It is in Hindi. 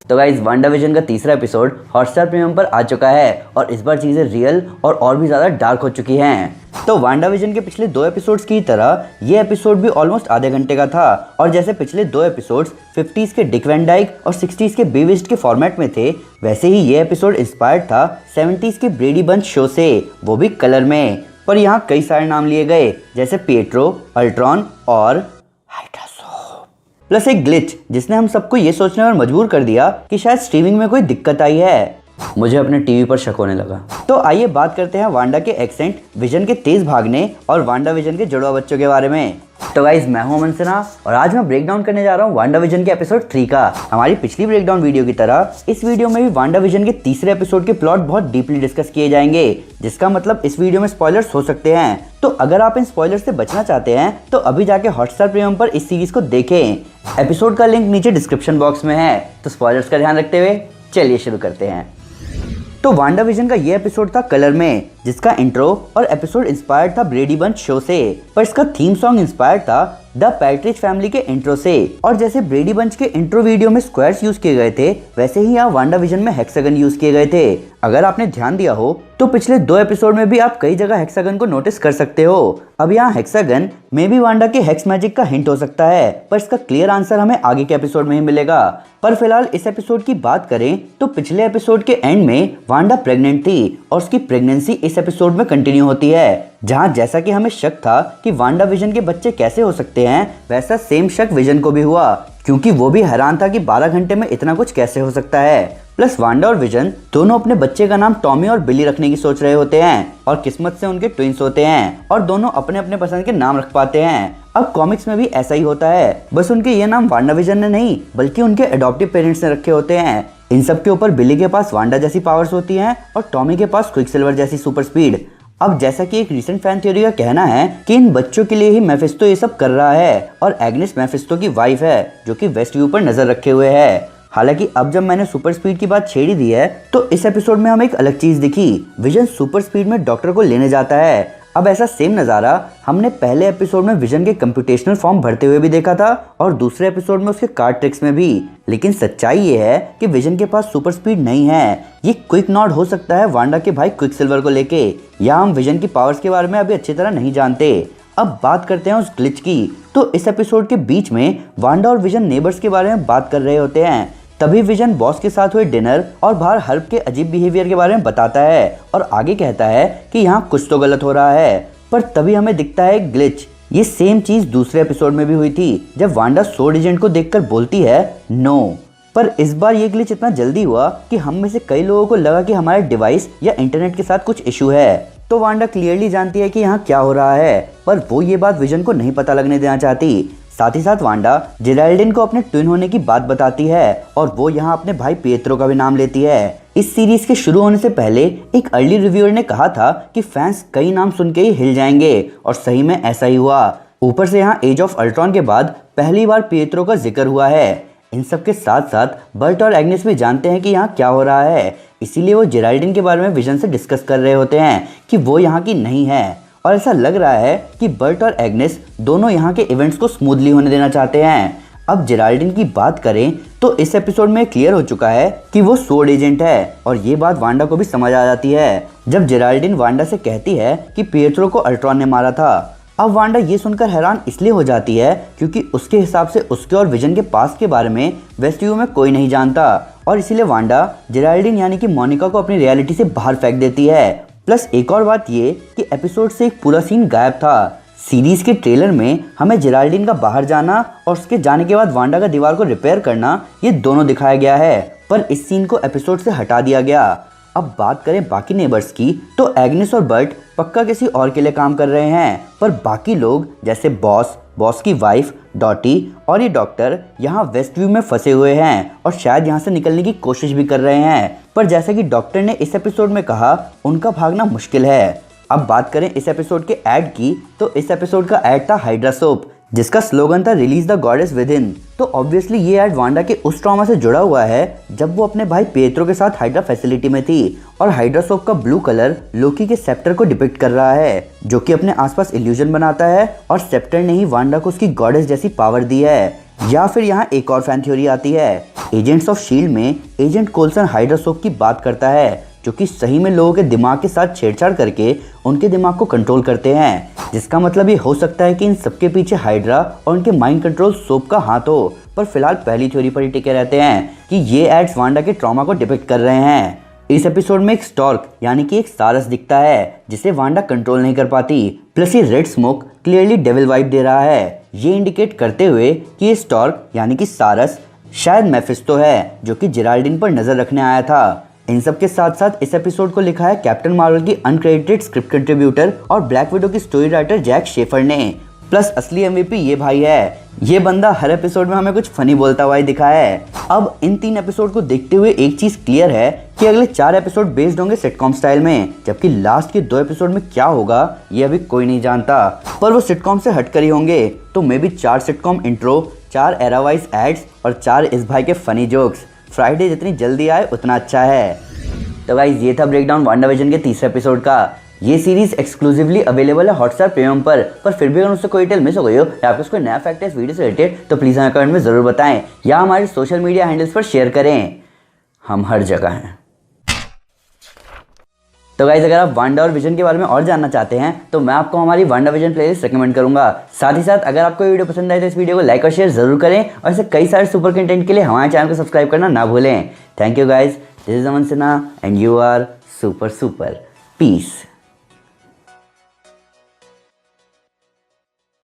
तो गाइज वांडाविजन का तीसरा एपिसोड हॉटस्टार प्रीमियम पर आ चुका है और इस बार चीज़ें रियल और भी ज़्यादा डार्क हो चुकी हैं। तो वांडाविजन के पिछले 2 एपिसोड्स की तरह ये एपिसोड भी ऑलमोस्ट आधे घंटे का था और जैसे पिछले 2 episodes 50s K Dick van Dyke और 60s के बेविस्ट के फॉर्मेट में थे, वैसे ही ये एपिसोड इंस्पायर्ड था 70s के ब्रेडी बंच शो से, वो भी कलर में। पर यहाँ कई सारे नाम लिए गए जैसे पिएट्रो, अल्ट्रॉन और हाइड्रासोप, प्लस एक ग्लिच जिसने हम सबको ये सोचने पर मजबूर कर दिया कि शायद स्ट्रीमिंग में कोई दिक्कत आई है। मुझे अपने टीवी पर शक होने लगा। तो आइए बात करते हैं वांडा के एक्सेंट, विजन के तेज भागने और वांडाविजन के जुड़वा बच्चों के बारे में। तो गाइज मैं हूं अमन सिन्हा और आज मैं ब्रेक डाउन करने जा रहा हूं वांडाविजन के एपिसोड 3 का। हमारी पिछली ब्रेक डाउन वीडियो की तरह इस वीडियो में भी वांडाविजन के तीसरे एपिसोड के प्लॉट बहुत डीपली डिस्कस किए जाएंगे, जिसका मतलब इस वीडियो में स्पॉयलर्स हो सकते हैं। तो अगर आप इन स्पॉयलर्स से बचना चाहते हैं तो अभी जाके हॉटस्टार प्रीमियम पर इस सीरीज को देखें। एपिसोड का लिंक नीचे डिस्क्रिप्शन बॉक्स में है। तो स्पॉयलर्स का ध्यान रखते हुए चलिए शुरू करते हैं। तो वांडाविजन का ये एपिसोड था कलर में, जिसका इंट्रो और एपिसोड इंस्पायर्ड था ब्रेडी बंच शो से, पर इसका थीम सॉन्ग इंस्पायर्ड था द पैट्रिज फैमिली के इंट्रो से। और जैसे ब्रेडी बंच के इंट्रो वीडियो में स्क्वायर्स यूज किए गए थे, वैसे ही यहाँ वांडाविजन में हेक्सागन यूज किए गए थे। अगर आपने ध्यान दिया हो तो पिछले 2 एपिसोड में भी आप कई जगह हेक्सागन को नोटिस कर सकते हो। अब यहाँ हेक्सागन में भी वांडा के हेक्स मैजिक का हिंट हो सकता है, पर इसका क्लियर आंसर हमें आगे के एपिसोड में ही मिलेगा। पर फिलहाल इस एपिसोड की बात करें तो पिछले एपिसोड के एंड में वांडा प्रेग्नेंट थी और उसकी प्रेगनेंसी इस एपिसोड में कंटिन्यू होती है, जहां जैसा कि हमें शक था कि वांडाविजन के बच्चे कैसे हो सकते हैं, वैसा सेम शक विजन को भी हुआ, क्योंकि वो भी हैरान था कि 12 घंटे में इतना कुछ कैसे हो सकता है। प्लस वांडा और विजन दोनों अपने बच्चे का नाम टॉमी और बिली रखने की सोच रहे होते हैं और किस्मत से उनके ट्विंस होते हैं और दोनों अपने अपने पसंद के नाम रख पाते हैं। अब कॉमिक्स में भी ऐसा ही होता है, बस उनके ये नाम वांडाविजन ने नहीं बल्कि उनके एडॉप्टिव पेरेंट्स ने रखे होते हैं। इन सब के ऊपर बिली के पास वांडा जैसी पावर्स होती हैं और टॉमी के पास क्विकसिल्वर जैसी सुपर स्पीड। अब जैसा कि एक रीसेंट फैन थ्योरी का कहना है कि इन बच्चों के लिए ही मेफिस्टो ये सब कर रहा है और एग्नेस मेफिस्टो की वाइफ है, जो कि वेस्ट व्यू पर नजर रखे हुए है। हालांकि अब जब मैंने सुपर स्पीड की बात छेड़ी दी है तो इस एपिसोड में हमें एक अलग चीज दिखी। विजन सुपर स्पीड में डॉक्टर को लेने जाता है। अब ऐसा सेम नज़ारा हमने पहले एपिसोड में विजन के कंप्यूटेशनल फॉर्म भरते हुए भी देखा था और दूसरे एपिसोड में उसके कार्ड ट्रिक्स में भी। लेकिन सच्चाई ये है कि विजन के पास सुपर स्पीड नहीं है। ये क्विक नॉड हो सकता है वांडा के भाई क्विकसिल्वर को लेके, या हम विजन की पावर्स के बारे में अभी अच्छी तरह नहीं जानते। अब बात करते हैं उस ग्लिच की। तो इस एपिसोड के बीच में वांडा और विजन नेबर्स के बारे में बात कर रहे होते हैं। तभी विजन बॉस के साथ हुए डिनर और बाहर हर्ब के अजीब बिहेवियर के बारे में बताता है और आगे कहता है कि यहाँ कुछ तो गलत हो रहा है। पर तभी हमें दिखता है एक ग्लिच। ये सेम चीज दूसरे एपिसोड में भी हुई थी जब वांडा सोर्ड एजेंट को देखकर बोलती है नो। पर इस बार ये ग्लिच इतना जल्दी हुआ कि हम में से कई लोगों को लगा कि हमारे डिवाइस या इंटरनेट के साथ कुछ इशू है। तो वांडा क्लियरली जानती है कि यहाँ क्या हो रहा है, पर वो ये बात विजन को नहीं पता लगने देना चाहती। साथ ही साथ वांडा जेराल्डिन को अपने ट्विन होने की बात बताती है और वो यहाँ अपने भाई पिएत्रो का भी नाम लेती है। इस सीरीज के शुरू होने से पहले एक अर्ली रिव्यूअर ने कहा था कि फैंस कई नाम सुन के ही हिल जाएंगे और सही में ऐसा ही हुआ। ऊपर से यहाँ एज ऑफ अल्ट्रॉन के बाद पहली बार पिएत्रो का जिक्र हुआ है। इन सब के साथ साथ बर्ट और एग्नेस भी जानते हैं कि यहाँ क्या हो रहा है, इसीलिए वो जेराल्डिन के बारे में विजन से डिस्कस कर रहे होते हैं कि वो यहाँ की नहीं है। और ऐसा लग रहा है कि बर्ट और एग्नेस दोनों यहाँ के इवेंट्स को स्मूथली होने देना चाहते हैं। अब जेराल्डिन की बात करें तो इस एपिसोड में क्लियर हो चुका है कि वो सोर्ड एजेंट है और ये बात वांडा को भी समझ आ जाती है जब जेराल्डिन वांडा से कहती है कि पिएत्रो को अल्ट्रॉन ने मारा था। अब वांडा ये सुनकर हैरान इसलिए हो जाती है क्योंकि उसके हिसाब से उसके और विजन के पास्ट के बारे में वेस्ट व्यू में कोई नहीं जानता और इसीलिए वांडा जेराल्डिन यानी कि मोनिका को अपनी रियलिटी से बाहर फेंक देती है। प्लस एक और बात ये कि एपिसोड से एक पूरा सीन गायब था। सीरीज के ट्रेलर में हमें जेराल्डिन का बाहर जाना और उसके जाने के बाद वांडा का दीवार को रिपेयर करना, ये दोनों दिखाया गया है, पर इस सीन को एपिसोड से हटा दिया गया। अब बात करें बाकी नेबर्स की तो एग्नेस और बर्ट पक्का किसी और के लिए काम कर रहे हैं, पर बाकी लोग जैसे बॉस की वाइफ डॉटी और ये डॉक्टर यहाँ वेस्ट व्यू में फंसे हुए हैं और शायद यहाँ से निकलने की कोशिश भी कर रहे हैं। पर जैसा कि डॉक्टर ने इस एपिसोड में कहा, उनका भागना मुश्किल है। अब बात करें इस एपिसोड के ऐड की तो इस एपिसोड का ऐड था हाइड्रासोप, जिसका स्लोगन था release the goddess with in. तो ऑब्वियसली ये ऐड वांडा के उस ट्रॉमा से जुड़ा हुआ है जब वो अपने भाई पिएत्रो के साथ हाइड्रा फैसिलिटी में थी और हाइड्रासोप का ब्लू कलर लोकी के सेप्टर को डिपिक्ट कर रहा है, जो कि अपने आसपास इल्यूजन बनाता है और सेप्टर ने ही वांडा को उसकी गॉडेस जैसी पावर दी है। या फिर यहाँ एक और फैन थ्योरी आती है। एजेंट्स ऑफ शील्ड में एजेंट कोल्सन हाइड्रा सोप की बात करता है, जो कि सही में लोगों के दिमाग के साथ छेड़छाड़ करके उनके दिमाग को कंट्रोल करते हैं, जिसका मतलब ये हो सकता है कि इन सबके पीछे हाइड्रा और उनके माइंड कंट्रोल सोप का हाथ हो। पर फिलहाल पहली थ्योरी पर ही टिके रहते हैं कि ये एड्स वांडा के ट्रॉमा को डिपिक्ट कर रहे हैं। इस एपिसोड में एक स्टॉर्क यानी कि एक सारस दिखता है, जिसे वांडा कंट्रोल नहीं कर पाती। प्लस ये red smoke clearly devil vibe दे रहा है, ये इंडिकेट करते हुए कि ये स्टॉर्क यानी कि सारस शायद मेफिस्टो है, जो कि जेराल्डिन पर नजर रखने आया था। इन सब के साथ साथ इस एपिसोड को लिखा है कैप्टन मार्वल की अनक्रेडिटेड स्क्रिप्ट कंट्रीब्यूटर और ब्लैक विडो की स्टोरी राइटर जैक शेफर ने। प्लस असली एमवीपी ये भाई है। ये बंदा हर एपिसोड में हमें कुछ फनी बोलता हुआ ही दिखा है। अब इन 3 एपिसोड को देखते हुए एक चीज क्लियर है कि अगले 4 एपिसोड बेस्ड होंगे सिटकॉम स्टाइल में, जबकि लास्ट के 2 एपिसोड में क्या होगा ये अभी कोई नहीं जानता, पर वो सिटकॉम से हटकर ही होंगे। तो maybe 4 sitcom intro, 4 era wise ads और 4 इस भाई के फनी जोक्स। फ्राइडे जितनी जल्दी आए उतना अच्छा है। तो गाइस ये था ब्रेकडाउन वांडाविजन के तीसरे एपिसोड का। ये सीरीज एक्सक्लूसिवली अवेलेबल है हॉटस्टार प्रीमियम पर फिर भी अगर उससे कोई डिटेल मिस हो गई हो या आपको कोई नया फैक्ट है इस वीडियो से रिलेटेड तो प्लीज़ हमें कमेंट में ज़रूर बताएं या हमारे सोशल मीडिया हैंडल्स पर शेयर करें। हम हर जगह हैं। तो गाइस अगर आप वांडा और विजन के बारे में और जानना चाहते हैं तो मैं आपको हमारी वांडा विजन प्लेलिस्ट रिकमेंड करूंगा। साथ ही साथ अगर आपको वीडियो पसंद आए तो इस वीडियो को लाइक और शेयर जरूर करें और ऐसे कई सारे सुपर कंटेंट के लिए हमारे चैनल को सब्सक्राइब करना ना भूलें। Thank you guys, this is Aman Sinha and you are super piece.